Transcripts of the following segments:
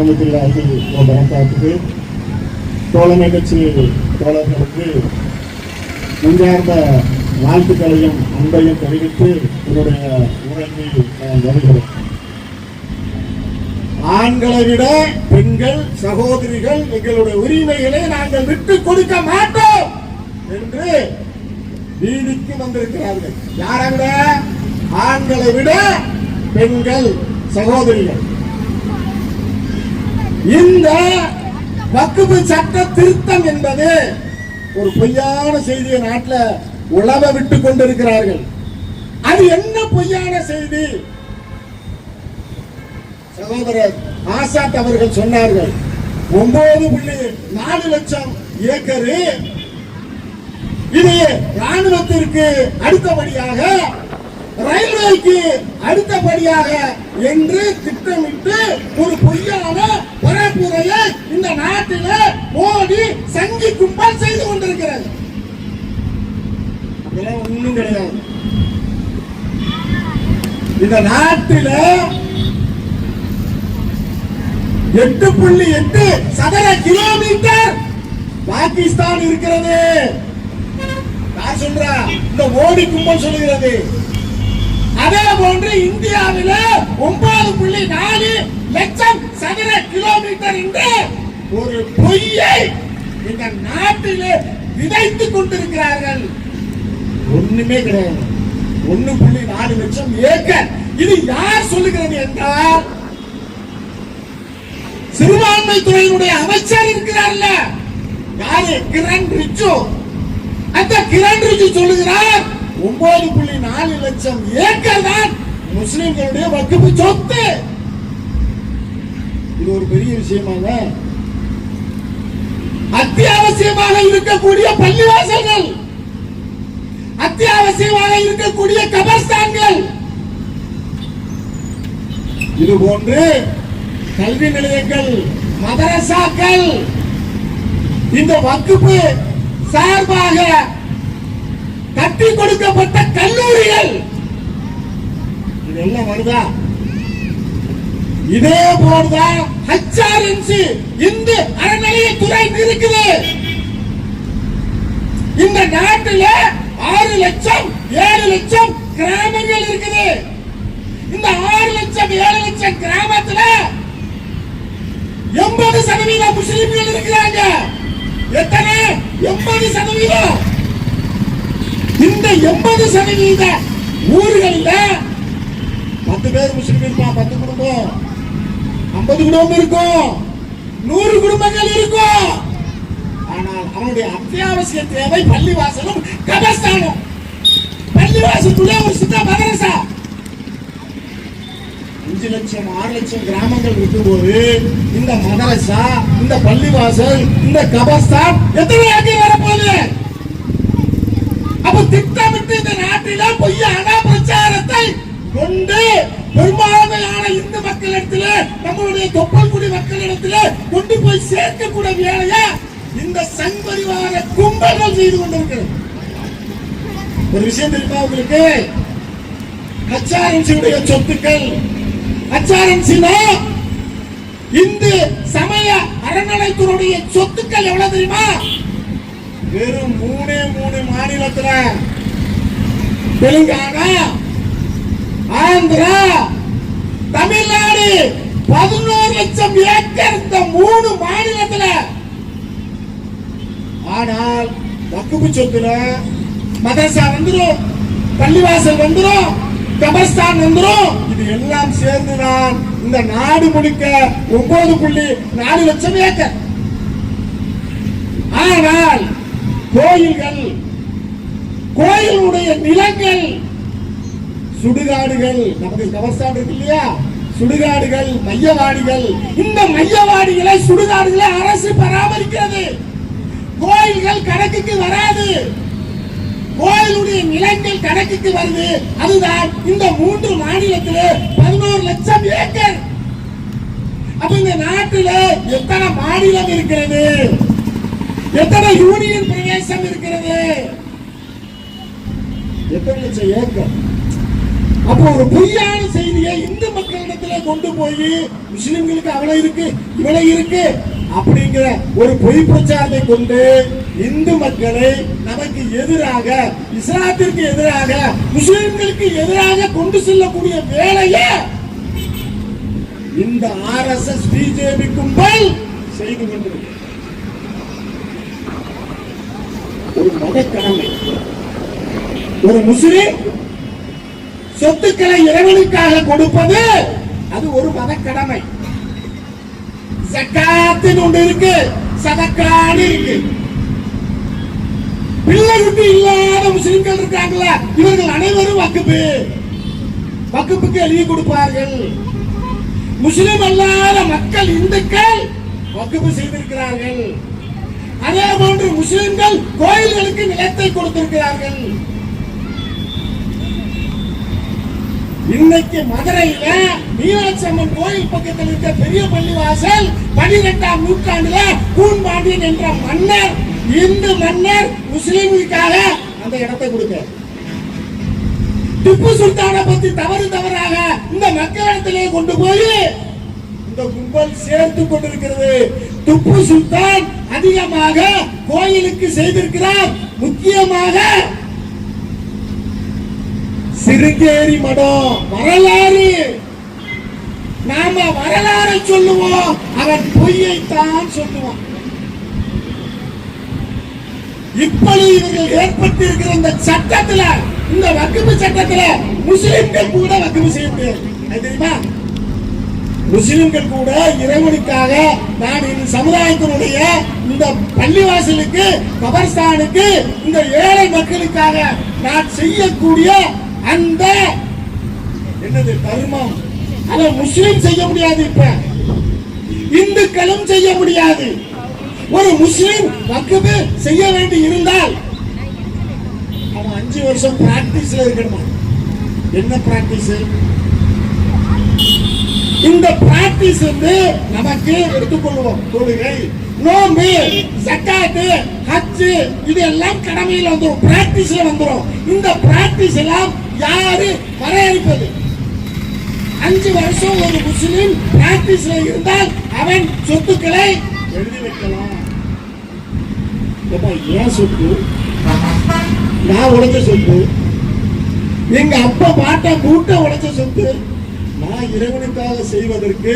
வரமத்துல்லாஹி வ பரகாத்துஹு. தோழமை கட்சி தோழர்களுக்கு நெஞ்சார்ந்த வாழ்த்துக்களையும் அன்பையும் தெரிவித்து என்னுடைய உரையை வருகிறேன். ஆண்களை விட பெண்கள் சகோதரிகள் எங்களுடைய உரிமைகளை நாங்கள் விட்டுக் கொடுக்க மாட்டோம் என்று வீதிக்கு வந்திருக்கிறார்கள். யாராங்க? ஆண்களை விட பெண்கள் சகோதரிகள். இந்த வக்ஃப் சட்ட திருத்தம் என்பது ஒரு பொய்யான செய்தியை நாட்டில் உலவ விட்டுக் கொண்டிருக்கிறார்கள். அது என்ன பொய்யான செய்தி? சகோதரர் ஆசாத் அவர்கள் சொன்னார்கள், 9.4 லட்சம் ஏக்கர் இது ராணுவத்திற்கு அடுத்தபடியாக ரயில்வேக்கு அடுத்தபடியாக என்று திட்டமிட்டு ஒரு பொய்யான பரப்புரையை இந்த நாட்டில் மோடி சங்கி கும்பல் செய்து கொண்டிருக்கிறது. அதெல்லாம் ஒண்ணும் கிடையாது. இந்த நாட்டில் 8.8 சதுர கிலோமீட்டர் பாகிஸ்தான் இருக்கிறது. யார் சொல்றா? இந்த மோடி கும்பல் சொல்லுகிறது. அதே போன்று இந்தியாவில் 9.4 லட்சம் சதுர கிலோமீட்டர் என்று ஒரு பொய்யை இந்த நாட்டில் விதைத்துக் கொண்டிருக்கிறார்கள். ஒண்ணுமே கிடையாது. 1.4 லட்சம் ஏக்கர். இது யார் சொல்லுகிறது என்றால் சிறுபான்மை துறையினுடைய அமைச்சர் இருக்கிறார்ல, யாரு? கிரண் ரிஜிஜு. அந்த கிரண் ரிஜிஜு சொல்லுகிறார் 9.4 லட்சம் ஏக்கர் தான் முஸ்லிம்களுடைய வக்ஃப் சொத்து. இது ஒரு பெரிய விஷயமாக அத்தியாவசியமாக இருக்கக்கூடிய பள்ளிவாசல்கள், அத்தியாவசியமாக இருக்கக்கூடிய கபர்ஸ்தான்கள், இது போன்று கல்வி நிலையங்கள், மதரசாக்கள், இந்த வக்ஃப் சார்பாக கட்டி கொடுக்கப்பட்ட கல்லூரிகள், இதெல்லாம் வருதா? இதே போன்றுதான் HRNC இந்து அறநிலையத்துறை இருக்குது. இந்த நாட்டில் 6 லட்சம் 7 லட்சம் கிராமங்கள் இருக்குது. இந்த 6 லட்சம் 7 லட்சம் கிராமத்தில் 80% முஸ்லிம்கள் இருக்கிறாங்க. எத்தனை? 80%. இந்த 80% ஊர்களில் 10 பேர் முஸ்லிம் இருப்பான். 10 குடும்பம், 50 குடும்பம் இருக்கும், 100 குடும்பங்கள் இருக்கும். ஆனால் அவனுடைய அத்தியாவசிய தேவை பள்ளிவாசலும் கபர்ஸ்தானும். பள்ளிவாசத்துடைய ஒரு சின்ன மதரசா 5 லட்சம் 6 லட்சம் கிராமங்கள் இருக்கும்போது இந்த மதரசா, இந்த பள்ளிவாசல், இந்த கபர்ஸ்தான் எத்தனை ஏக்கர் வரப்போகுது? அப்ப திட்டமிட்டு இந்த நாட்டில பொய்யான பிரச்சாரத்தை கொண்டு பெரும்பான்மையான இந்து மக்களிடத்தில், நம்மளுடைய தொப்பல்குடி மக்களிடத்தில் கொண்டு போய் சேர்க்கக்கூடிய வேலையா இந்த சங்பரிவார கும்பல்கள் செய்து கொண்டிருக்கிறது. ஒரு விஷயம் தெரியுமா உங்களுக்கு? HRNC சொத்துக்கள், HRNC இந்து சமய அறநிலையத்துறையுடைய சொத்துக்கள் எவ்வளவு தெரியுமா? வெறும் 3 மாநிலத்தில், தெலுங்கானா, ஆந்திரா, தமிழ்நாடு 11 லட்சம் ஏக்கர் இந்த 3 மாநிலத்தில். ஆனால் வக்ஃப் சொத்துல மதரசா வந்துடும், பள்ளிவாசல் வந்துடும், கபர்ஸ்தான் வந்துடும். இது எல்லாம் சேர்ந்துதான் இந்த நாடு முழுக்க 9.4 லட்சம் ஏக்கர். ஆனால் கோயில்கள், கோயிலுடைய நிலங்கள், சுடுகாடுகள், நமக்கு கபர்ஸ்தான் இருக்கு இல்லையா, சுடுகாடுகள், மையவாடிகள், இந்த மையவாடிகளை சுடுகாடுகளை அரசு பராமரிக்கிறது. கோயில்கள் கணக்குக்கு வராது, கோயிலுடைய நிலங்கள் கணக்குக்கு வருது. அதுதான் இந்த 3 மாநிலத்தில் 11 லட்சம் ஏக்கர். அப்ப இந்த நாட்டில் எத்தனை மாநிலம் இருக்கிறது? எத்தனை யூனியன் பிரதேசம் இருக்கிறது? எத்தனை லட்சம் ஏக்கர்? அப்போ ஒரு பொய்யான செய்தியை இந்து மக்கள் மக்களிடத்திலே கொண்டு போய் முஸ்லிம்களுக்கு அவ்வளவு இருக்கு இவ்வளவு இருக்கு அப்படிங்கிற ஒரு பொய் பிரச்சாரத்தை கொண்டு இந்து மக்களை நமக்கு எதிராக, இஸ்லாத்திற்கு எதிராக, முஸ்லிம்களுக்கு எதிராக கொண்டு செல்லக்கூடிய வேலையை இந்த RSS பிஜேபி கும்பல் செய்து கொண்டிருக்கிறது. ஒரு மத கடமை. ஒரு முஸ்லிம் சொத்துக்களை இறைவனுக்காக கொடுப்பது அது ஒரு மத கடமை. ஜகாத்துன்னு ஒன்று இருக்கு, சதக்கான்னு இருக்கு. பிள்ளைகளுக்கு இல்லாத முஸ்லிம்கள் இருக்காங்கல்ல, இவர்கள் அனைவரும் வக்குப்புக்கு எழுதி கொடுப்பார்கள். முஸ்லிம் அல்லாத மக்கள், இந்துக்கள் வக்குப்பு செய்திருக்கிறார்கள். அதே போன்று முஸ்லிம்கள் கோயில்களுக்கு நிலத்தை கொடுத்திருக்கிறார்கள். இன்னைக்கு மதுரையில மீனாட்சி அம்மன் கோயில் பக்கத்தில் இருக்க பெரிய பள்ளிவாசல் 12ஆம் நூற்றாண்டுல கூன்பாண்டியன் என்ற மன்னர், இந்து மன்னர் முஸ்லிம்களுக்காக அந்த இடத்தை கொடுக்க, திப்பு சுல்தானை பத்தி தவறாக இந்த மக்களிடத்திலே கொண்டு போய் இந்த கும்பல் சேர்த்து கொண்டிருக்கிறது. திப்பு சுல்தான் அதிகமாக கோயிலுக்கு செய்திருக்கிறார். முக்கியமாக சிருங்கேரி மடம் வரலாறு. நாம வரலாறு சொல்லுவோம், அவன் பொய்யைத்தான் சொல்லுவான். இப்படி இவர்கள் ஏற்பட்டிருக்கிற இந்த சட்டத்துல, இந்த வக்ஃப் சட்டத்துல முஸ்லிம்கள் கூட வக்ஃப் செய்ய முடியாது. அது தெரியுமா? முஸ்லிம்கள் கூட இறைவனுக்காக நான் இந்த சமுதாயத்தினுடைய இந்த பள்ளிவாசலுக்கு, கபர்ஸ்தானுக்கு, இந்த ஏழை மக்களுக்காக நான் செய்யக்கூடிய அந்த என்னது தர்மம், அதை முஸ்லிம் செய்ய முடியாது. இப்ப இந்துக்களும் செய்ய முடியாது. ஒரு முஸ்லிம் வக்ஃப் செய்ய வேண்டி இருந்தால் அவன் 5 வருஷம் பிராக்டிஸ்ல இருக்கணுமா? என்ன பிராக்டிஸ்? இந்த பிராக்டிஸ் வந்து நமக்கு எடுத்துக்கொள்வோம். தொழுகை, நோம்பு, ஜக்காத், ஹஜ் இதெல்லாம் கடமையில் வந்துரும், பிராக்டிஸ்ல வந்துரும். இந்த பிராக்டிஸ் எல்லாம் யாரு வரையறுப்பது? 5 வருஷம் ஒரு முஸ்லிம் பிராக்டிஸ்ல இருந்தால் அவன் சொத்துக்களை எழுதி வைக்கலாம். ஏன் சொத்து? நான் உழைச்ச சொத்து, எங்க அப்பா பாட்டா கூட்ட உழைச்ச சொத்து. நான் இறைவனுக்காக செய்வதற்கு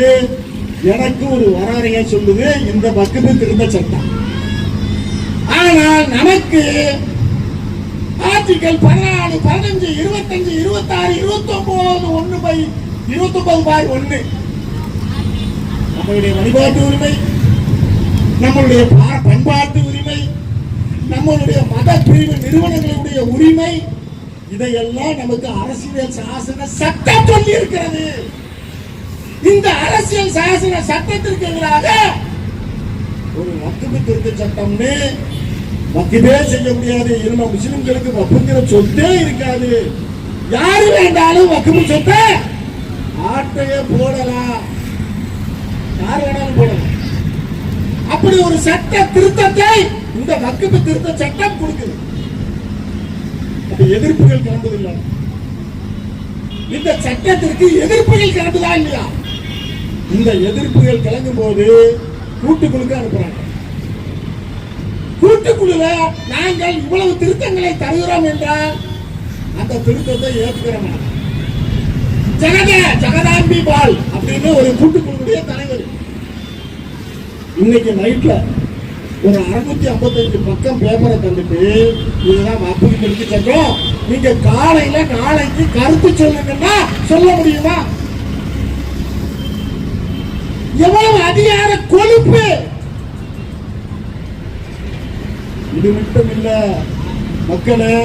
எனக்கு ஒரு வரையறையை சொல்லுது இந்த வக்ஃப் திருத்த சட்டம். ஆனால் நமக்கு ஆர்டிகல் 14, 15, 25, 26, 29, 1/29/1 நம்மளுடைய வழிபாட்டு உரிமை, நம்மளுடைய பண்பாட்டு உரிமை, நம்மளுடைய மத பிரிவு நிறுவனங்களுடைய உரிமை, இதையெல்லாம் நமக்கு அரசியல் சாசன சட்டம் சொல்லி இருக்கிறது. இந்த அரசியல் சாசன சட்டத்திற்கு எதிராக ஒரு வக்ஃப் திருத்த சட்டம்னு வக்ஃபே செய்ய முடியாது. இருந்த முஸ்லிம்களுக்கு வக்ஃப்ங்கிற சொத்தே இருக்காது. யாரு வேண்டாலும் வக்ஃப் சொத்தை ஆட்டையே போடலாம், யார் வேணாலும் போடலாம். அப்படி ஒரு சட்ட திருத்தத்தை இந்த வக்ஃப் திருத்த சட்டம் கொடுக்குது. எதிர்ப்புகள் கிளம்புதில்லை. இந்த சட்டத்திற்கு எதிர்ப்புகள் கிளம்புதா இல்லையா? இந்த எதிர்ப்புகள் கிளம்பும் போது கூட்டுக்குழுக்கு அனுப்புறாங்க. கூட்டுக்குழுல நாங்கள் இவ்வளவு திருத்தங்களை தருகிறோம் என்றால் அந்த திருத்தத்தை ஏற்றுக்கிறோம். ஜெகதாம்பி பால் அப்படின்னு ஒரு கூட்டுக்குழுடைய தலைவர் இன்னைக்கு நைட்ல ஒரு 655 பக்கம் பேப்பரை தந்துட்டு இதுதான் வக்ஃப் திருத்த சட்டம், நீங்க காலையில நாளைக்கு கருத்து சொல்லுங்கன்னா சொல்ல முடியுமா? எவ்வளவு அதிகார கொழுப்பு! இது மட்டும் இல்ல மக்களே,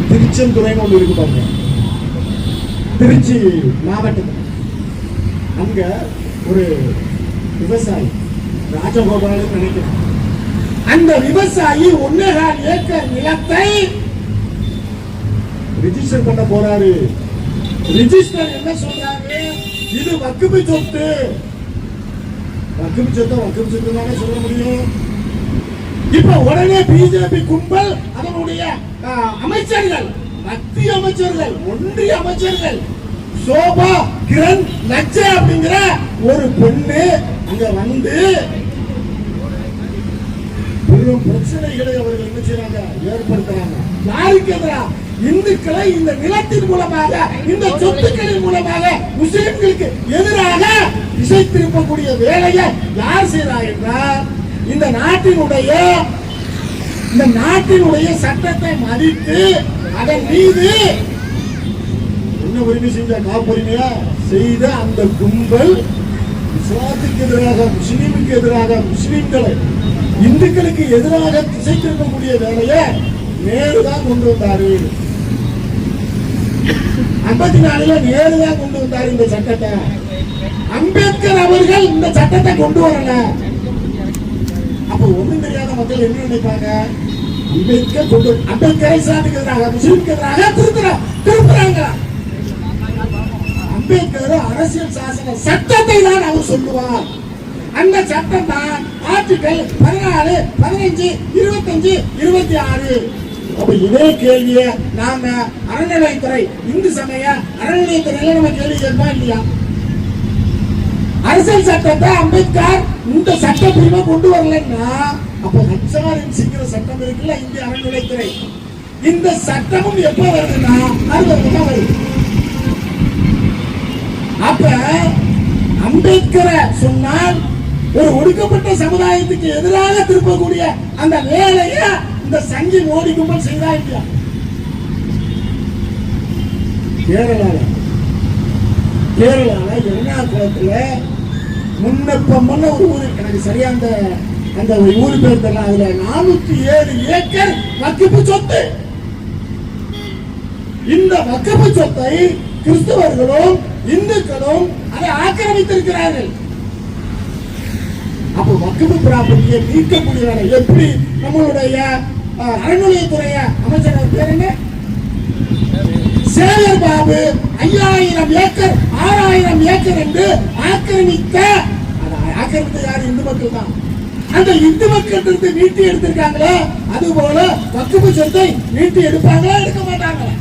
திருச்செந்துறைன்னு ஒண்ணு இருக்கு பாருங்க, திருச்சி மாவட்டத்தில். அங்க ஒரு விவசாயி ராஜகோபால் நினைக்கிறேன், அந்த விவசாயி 1.25 ஏக்கர் நிலத்தை ரிஜிஸ்டர் பண்ண போறாரு. ரிஜிஸ்டர் என்ன சொல்றாரு? இது வக்ஃப் சொத்து. வக்ஃப் சொத்து தானே சொல்ல முடியும். இப்ப உடனே பிஜேபி கும்பல் அதனுடைய அமைச்சர்கள், மத்திய அமைச்சர்கள், ஒன்றிய அமைச்சர்கள் சோபா கிரண் லட்சே அப்படிங்கிற ஒரு பெண்ணு அங்க வந்து பெரும் பிரச்சனைகளை அவர்கள் என்ன செய்றாங்க, ஏற்படுத்துறாங்க. யாருக்கு எதிராக? இந்துக்களை இந்த நிலத்தின் மூலமாக, இந்த சொத்துக்களின் மூலமாக முஸ்லிம்களுக்கு எதிராக திசை திருப்பக்கூடிய வேலையை யார் செய்றார் என்றால், இந்த நாட்டினுடைய சட்டத்தை மதித்து அதன் மீது என்ன உரிமை செஞ்ச காப்புரிமையா செய்த அந்த கும்பல் இஸ்லாத்துக்கு எதிராக, முஸ்லிமுக்கு எதிராக, முஸ்லிம்களை இந்துக்களுக்கு எதிராக திசை திருப்பக்கூடிய வேலையை நேரு தான் கொண்டு வந்தாரு. 54 நேரு தான் கொண்டு வந்தாரு இந்த சட்டத்தை. அம்பேத்கர் அவர்கள் இந்த சட்டத்தை கொண்டு வரல. அப்ப ஒண்ணும் தெரியாத மக்கள் என்ன நினைப்பாங்க, அம்பேத்கரை இஸ்லாத்துக்கு எதிராக, முஸ்லிமுக்கு எதிராக திருப்புறாங்க. அம்பேத்கர் அரசியல் சாசன சட்டத்தை தான் அவர் சொல்லுவார். அந்த சட்டம் தான் ஆர்டிகல் 14, 15, 25, 26. அப்ப இதே கேள்வியை நாம அறநிலையத்துறை, இந்து சமய அறநிலையத்துறையில நம்ம கேள்வி கேட்போம் இல்லையா? அரசியல் சட்டத்தை அம்பேத்கர் இந்த சட்ட பிரிவை கொண்டு வரலன்னா, அப்ப HRMCங்கிற சட்டம் இருக்குல்ல, இந்திய அறநிலையத்துறை, இந்த சட்டமும் எப்ப வருதுன்னா 60 வருது. அப்ப அம்பேத்கரை சொன்னால் ஒரு ஒடுக்கப்பட்ட சமுதாயத்துக்கு எதிராக திருப்பக்கூடிய அந்த வேலையை இந்த சங்கி மோடி கும்பல் செய்தா இல்லையா? கேரளால எர்ணாகுளத்துல முன்னப்பம்மன்னு ஒரு ஊர், எனக்கு சரியா அந்த ஊர் பேர் தெரியல. அதுல 407 ஏக்கர் வக்ஃபு சொத்து. இந்த வக்ஃபு சொத்தை கிறிஸ்தவர்களும் இந்துக்களும் அதை ஆக்கிரமித்திருக்கிறார்கள். அப்ப வக்ஃபு ப்ராப்பர்ட்டியை நீக்கக்கூடிய வேலை எப்படி நம்மளுடைய அறநிலையத்துறை அமைச்சர் பேர் என்ன, சேகர் பாபு 5000 ஏக்கர் 6000 ஏக்கர் என்று ஆக்கிரமித்த யாரு? இந்து மக்கள் தான். அந்த இந்து மக்கள் இருந்து மீட்டி எடுத்திருக்காங்களே, அது போல வக்ஃபு சொத்தை மீட்டி எடுப்பாங்களா, எடுக்க மாட்டாங்களா?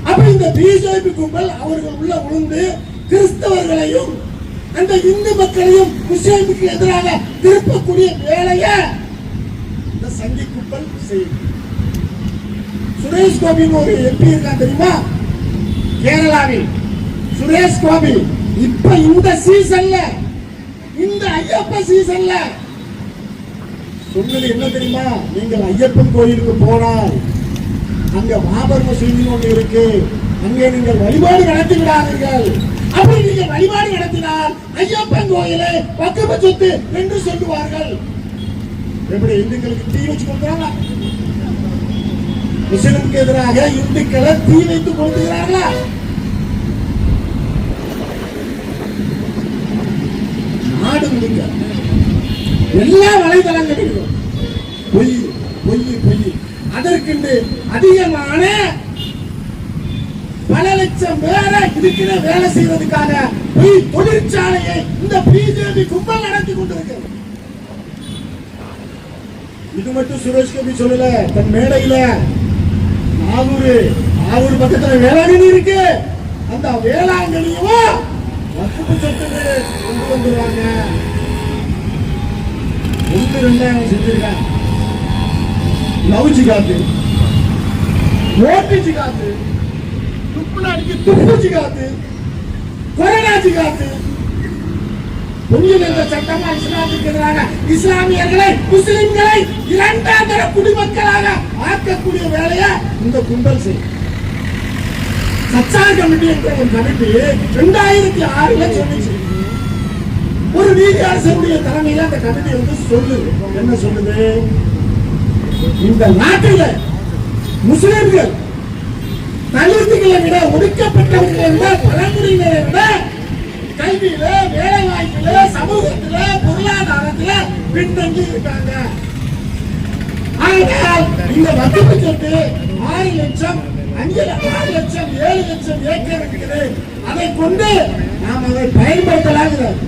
அப்ப இந்த பிஜேபி கும்பல் அவர்கள் உள்ள உளுந்து கிறிஸ்தவர்களையும் அந்த இந்து மக்களையும் முஸ்லிமுக்கு எதிராக திருப்பக்கூடிய வேலையை இந்த சங்கி கும்பல் செய்யும். சுரேஷ் கோபின்னு ஒரு எம்பி இருக்கா தெரியுமா, கேரளாவில்? சுரேஷ் கோபி இப்ப இந்த சீசன்ல, இந்த ஐயப்ப சீசன்ல சொன்னது என்ன தெரியுமா, நீங்கள் ஐயப்பன் கோயிலுக்கு போனால் அங்க மாபர் மசூதி ஒன்று இருக்கு, அங்கே நீங்கள் வழிபாடு நடத்தி விடாதீர்கள். அப்படி நீங்கள் வழிபாடு நடத்தினால் ஐயப்பன் கோயிலை வக்ஃபு சொத்து என்று சொல்லுவார்கள். எப்படி இந்துக்களுக்கு தீ வச்சு கொடுக்குறாங்க, முஸ்லிமுக்கு எதிராக இந்துக்களை தீ வைத்து கொடுக்கிறார்களா? நாடு முழுக்க எல்லா வலைதளங்களிலும் பொய் பொய் பொய். அதற்கு அதிகமான பல லட்சம் பேரை இதுக்கிற வேலை செய்வதற்காக பொய் தொழிற்சாலையை இந்த பிஜேபி கும்பல் நடத்தி கொண்டிருக்கிறது. இது மட்டும் சுரேஷ் கோபி சொல்லல, தன் மேடையில ஆவூர் பக்கத்துல வேளாங்கண்ணி இருக்கு, அந்த வேளாங்கண்ணியும் வக்ஃபு சொத்துக்கு கொண்டு வந்துருவாங்க. 1-2 செஞ்சிருக்காங்க. லவ் ஜிகாத்து, ஓட்டு ஜிகாத்து, துப்பு ஜிகாத்து, கொரோனா ஜிகாத்து. இந்த சட்டமா இஸ்லாமுக்கு எதிராக இஸ்லாமியர்களை முஸ்லிம்களை 2ஆம் தர குடிமக்களாக ஆக்கக்கூடிய வேலையை இந்த கும்பல் செய்யும். சச்சார் கமிட்டி என்ற ஒரு கமிட்டி 2006 சொல்லிச்சு. ஒரு நீதி அரசனுடைய தலைமையில அந்த கமிட்டி வந்து சொல்லுது, என்ன சொல்லுது, இந்த நாட்டில முஸ்லிம்கள் தலித்துகளை விட, ஒடுக்கப்பட்டவர்களை விட, பழங்குடியினரை விட கல்வியில, வேலை வாய்ப்பில, சமூகத்தில, பொருளாதாரத்தில பின்தங்கி இருக்காங்க. ஆனால் இந்த வக்ஃபு சொத்து 6 லட்சம் 5 லட்சம் 7 லட்சம் ஏக்கர் இருக்குது. அதை கொண்டு நாம் அதை பயன்படுத்தலாம்.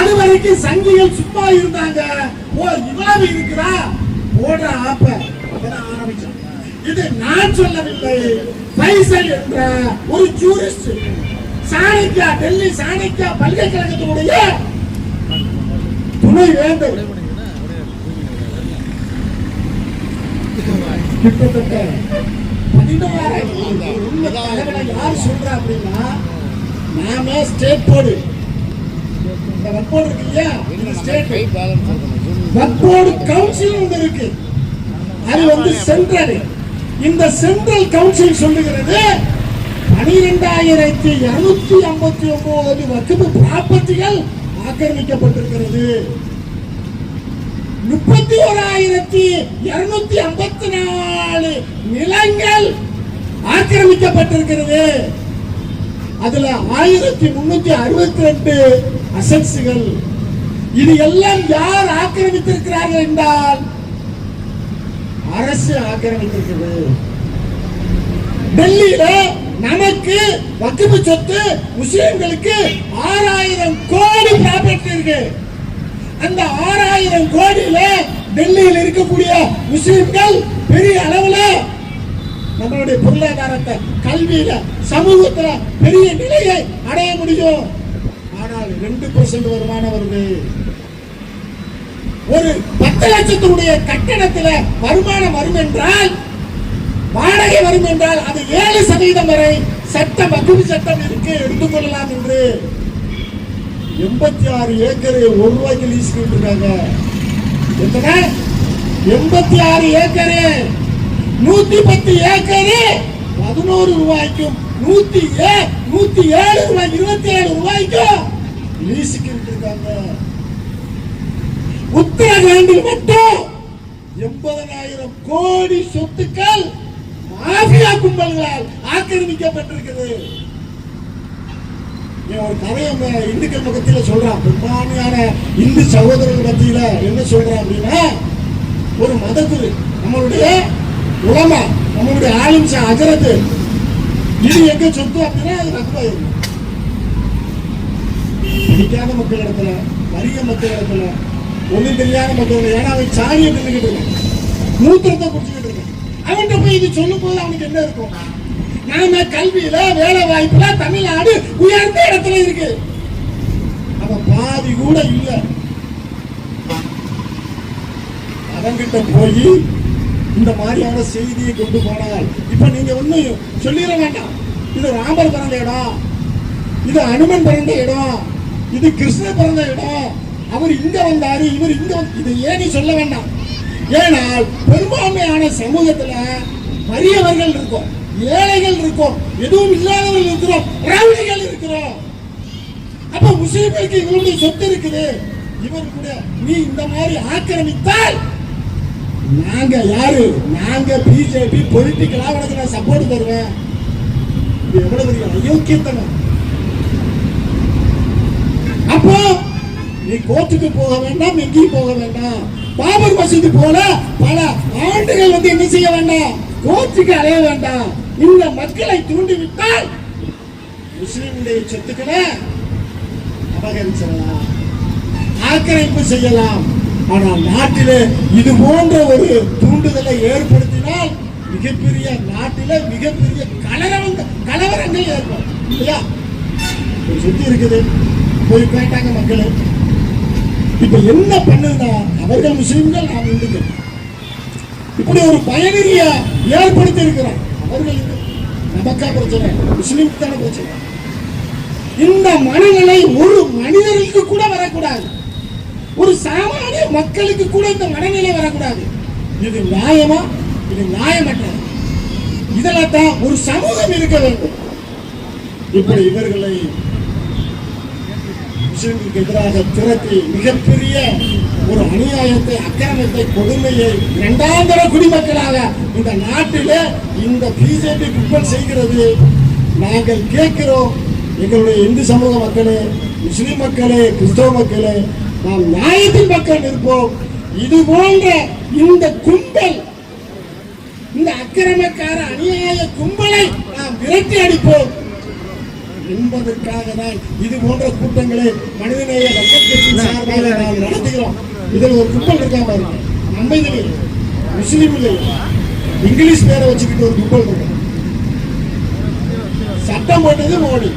அது வரைக்கும் சங்கிகள் சும்மா இருந்தாங்க. ஓ இவ்வளவு இருக்குதா, போடுற ஆப்ப ஆரம்பிச்சோம். இது நான் சொல்லவில்லை. பைசல் என்ற ஒரு ஜூரிஸ்ட், சாணக்கியா, டெல்லி சாணக்கியா பல்கலைக்கழகத்தினுடைய துணை வேந்தர், கிட்டத்தட்ட 16,000 யார் சொல்றா அப்படின்னா, நாம ஸ்டேட் போர்டு, இந்த வக்ஃப் போர்டு இருக்கு இல்லையா, இந்த ஸ்டேட் வக்ஃப் போர்டு கவுன்சில் ஒன்று இருக்கு, அது வந்து சென்ட்ரல். இந்த சென்ட்ரல் கவுன்சில் சொல்லுகிறது 12,259 வக்ஃப் ப்ராப்பர்ட்டிகள் ஆக்கிரமிக்கப்பட்டிருக்கிறது. 31,254 நிலங்கள் ஆக்கிரமிக்கப்பட்டிருக்கிறது. அதுல 1,362 அசெட்ஸ்கள். இது எல்லாம் யார் ஆக்கிரமித்திருக்கிறார்கள் என்றால் அரசு ஆக்கிரமித்திருக்கிறது. டெல்லியில நமக்கு வக்ஃப் சொத்து முஸ்லிம்களுக்கு 6,000 கோடி ப்ராப்பர்ட்டி இருக்கு. அந்த 6,000 கோடியில டெல்லியில் இருக்கக்கூடிய முஸ்லிம்கள் பெரிய அளவுல நம்மளுடைய பொருளாதாரத்தை, கல்வியில, சமூகத்துல பெரிய நிலையை அடைய முடியும். ஆனால் 2% வருமானம் வருது. ஒரு 10 லட்சத்தினுடைய கட்டணத்துல வருமானம் வரும் என்றால், வாடகை வரும் என்றால் அது 7% வரை சட்டம், வக்ஃப் சட்டம் இருக்கு, எடுத்துக்கொள்ளலாம் என்று 86 ஏக்கர் 1 ரூபாய்க்கு லீஸ் இருக்காங்க. எத்தனை? 86 ஏக்கர், 110 ஏக்கர் 11 ரூபாய்க்கும், 107 ரூபாய் 27 ரூபாய்க்கும் லீஸுக்கு இருக்காங்க. உத்தரகாண்டில் மட்டும் 80,000 கோடி சொத்துக்கள் மாஃபியா கும்பல்களால் ஆக்கிரமிக்கப்பட்டிருக்கிறது. ஒரு கதையை இந்துக்கள் மத்தியில சொல்றான், பெரும்பான்மையான இந்து சகோதரர்கள் மத்தியில என்ன சொல்றான் அப்படின்னா, ஒரு மதகுரு, நம்மளுடைய உலமா, நம்மளுடைய ஆலிம் ஹஜரத், இது எங்க சொத்து அப்படின்னா அது ரத்னாயிரும். படிக்காத மக்கள் இடத்துல, வறிய மக்கள் இடத்துல, ஒன்றும் தெரியாத மக்கள், ஏன்னா அவன் சாணியை தின்னுக்கிட்டு இருக்கான், மூத்திரத்தை குடிச்சுக்கிட்டு இருக்கான். அவன்கிட்ட போய் இது சொல்லும் போது அவனுக்கு என்ன இருக்கும்? நாம கல்வியில, வேலை வாய்ப்புல தமிழ்நாடு உயர்ந்த இடத்துல இருக்கு, அவன் பாதி கூட இல்ல. அவங்கிட்ட போய் இந்த மாதிரியான செய்தியை கொண்டு போனால், இப்ப நீங்க ஒண்ணும் சொல்லிட வேண்டாம், இது ராமர் பிறந்த இடம், இது அனுமன் பிறந்த இடம், இது கிருஷ்ணர் பிறந்த இடம், அவர் இங்க வந்தாரு, இவர் இங்க, இது ஏன் சொல்ல வேண்டாம். ஏனால் பெரும்பான்மையான சமூகத்துல வறியவர்கள் இருக்கும், ஏழைகள் இருக்கும், எதுவும் இல்லாதவர்கள் இருக்கிறோம், ரவுடிகள் இருக்கிறோம். அப்ப முஸ்லிம்களுக்கு இவருடைய சொத்து இருக்குது, இவர் கூட நீ இந்த மாதிரி ஆக்கிரமித்தால் நாங்க யாரு? நாங்க பிஜேபி பொலிட்டிக்கலா உனக்கு நான் சப்போர்ட் தருவேன். இது எவ்வளவு பெரிய அயோக்கியத்தனம். அப்போ நீ கோர்ட்டுக்கு போக வேண்டாம், எங்கேயும் போக வேண்டாம். பாபர் மசூதி போல பல ஆண்டுகள் வந்து என்ன செய்ய வேண்டாம், கோர்ட்டுக்கு அலைய வேண்டாம். இந்த மக்களை தூண்டிவிட்டால் முஸ்லிமுடைய சொத்துக்களை அபகரிச்சலாம், ஆக்கிரமிப்பு செய்யலாம். ஆனால் நாட்டிலே இது போன்ற ஒரு தூண்டுதலை ஏற்படுத்தினால் மிகப்பெரிய, நாட்டில மிகப்பெரிய கலவரங்கள் ஏற்படும் இல்லையா? சொத்து இருக்குது, போய் கேட்டாங்க மக்கள். இப்ப என்ன பண்ணுதா, அவர்கள் முஸ்லிம்கள், நாம் இந்துக்கள், இப்படி ஒரு பயனறிய ஏற்படுத்தி இருக்கிறோம். அவர்களுக்கு நமக்கா பிரச்சனை, முஸ்லிம் தான பிரச்சனை. இந்த மனநிலை ஒரு மனிதர்களுக்கு கூட வரக்கூடாது, ஒரு சாமானிய மக்களுக்கு கூட இந்த மனநிலை வரக்கூடாது. இது நியாயமா? இது நியாயமற்றது. இதில் தான் ஒரு சமூகம் இருக்க வேண்டும். இப்படி இவர்களை முஸ்லிம்களுக்கு எதிராக திரட்டி மிகப்பெரிய ஒரு அநியாயத்தை, அக்கிரமத்தை, கொடுமையை இரண்டாம் தர குடிமக்களாக இந்த நாட்டில் இந்த பிஜேபி கும்பல் செய்கிறது. நாங்கள் கேட்கிறோம், எங்களுடைய இந்து சமூக மக்களே, முஸ்லிம் மக்களே, கிறிஸ்தவ மக்களே, நாம் நியாயத்தின் பக்கம் இருப்போம். இது போன்ற இந்த கும்பல், இந்த அக்கிரமக்கார அநியாய கும்பலை நாம் விரட்டி அடிப்போம் என்பதற்காக தான் இது போன்ற கூட்டங்களை மனிதநேய மக்கள் கட்சியின் சார்பாக நாம் நடத்துகிறோம். இதில் ஒரு கும்பல் இருக்கா பாருங்க, நம்ம இதில் முஸ்லீம் இல்லை, இங்கிலீஷ் பேரை வச்சுக்கிட்டு ஒரு கும்பல் இருக்கு. சட்டம் போட்டது மோடி,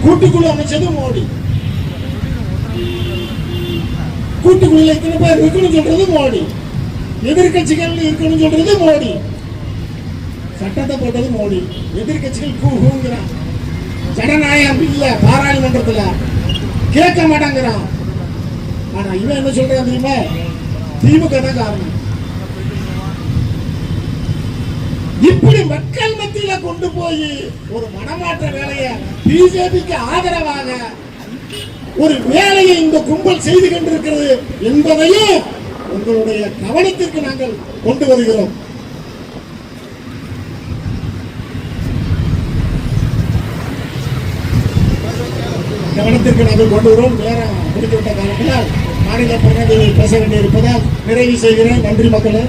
கூட்டுக்குழு அமைச்சது மோடி, கூட்டுக்குழுல இத்தனை பேர் இருக்கணும் சொல்றது மோடி, எதிர்கட்சிகள் இருக்கணும் சொல்றது மோடி, சட்டத்தை போட்டது மோடி. எதிர்கட்சிகள் கூகுங்கிறான், ஜனநாயகம் இல்ல பாராளுமன்றத்துல கேட்க மாட்டாங்கிறான். ஆனா இவன் என்ன சொல்றான் தெரியுமா? திமுக தான் காரணம். இப்படி மக்கள் மத்தியில கொண்டு போய் ஒரு மனமாற்ற வேலையை பிஜேபிக்கு ஆதரவாக ஒரு வேலையை இந்த கும்பல் செய்து கொண்டிருக்கிறது என்பதையும் உங்களுடைய கவனத்திற்கு நாங்கள் கொண்டு வருகிறோம். கவனத்திற்கு நாங்கள் கொண்டு வருவோம். நேரம் முடித்துவிட்ட காரணத்தினால் மாநில பிரதிநிதிகள் பேச வேண்டியிருப்பதால் நிறைவு செய்கிறேன். நன்றி மக்களே.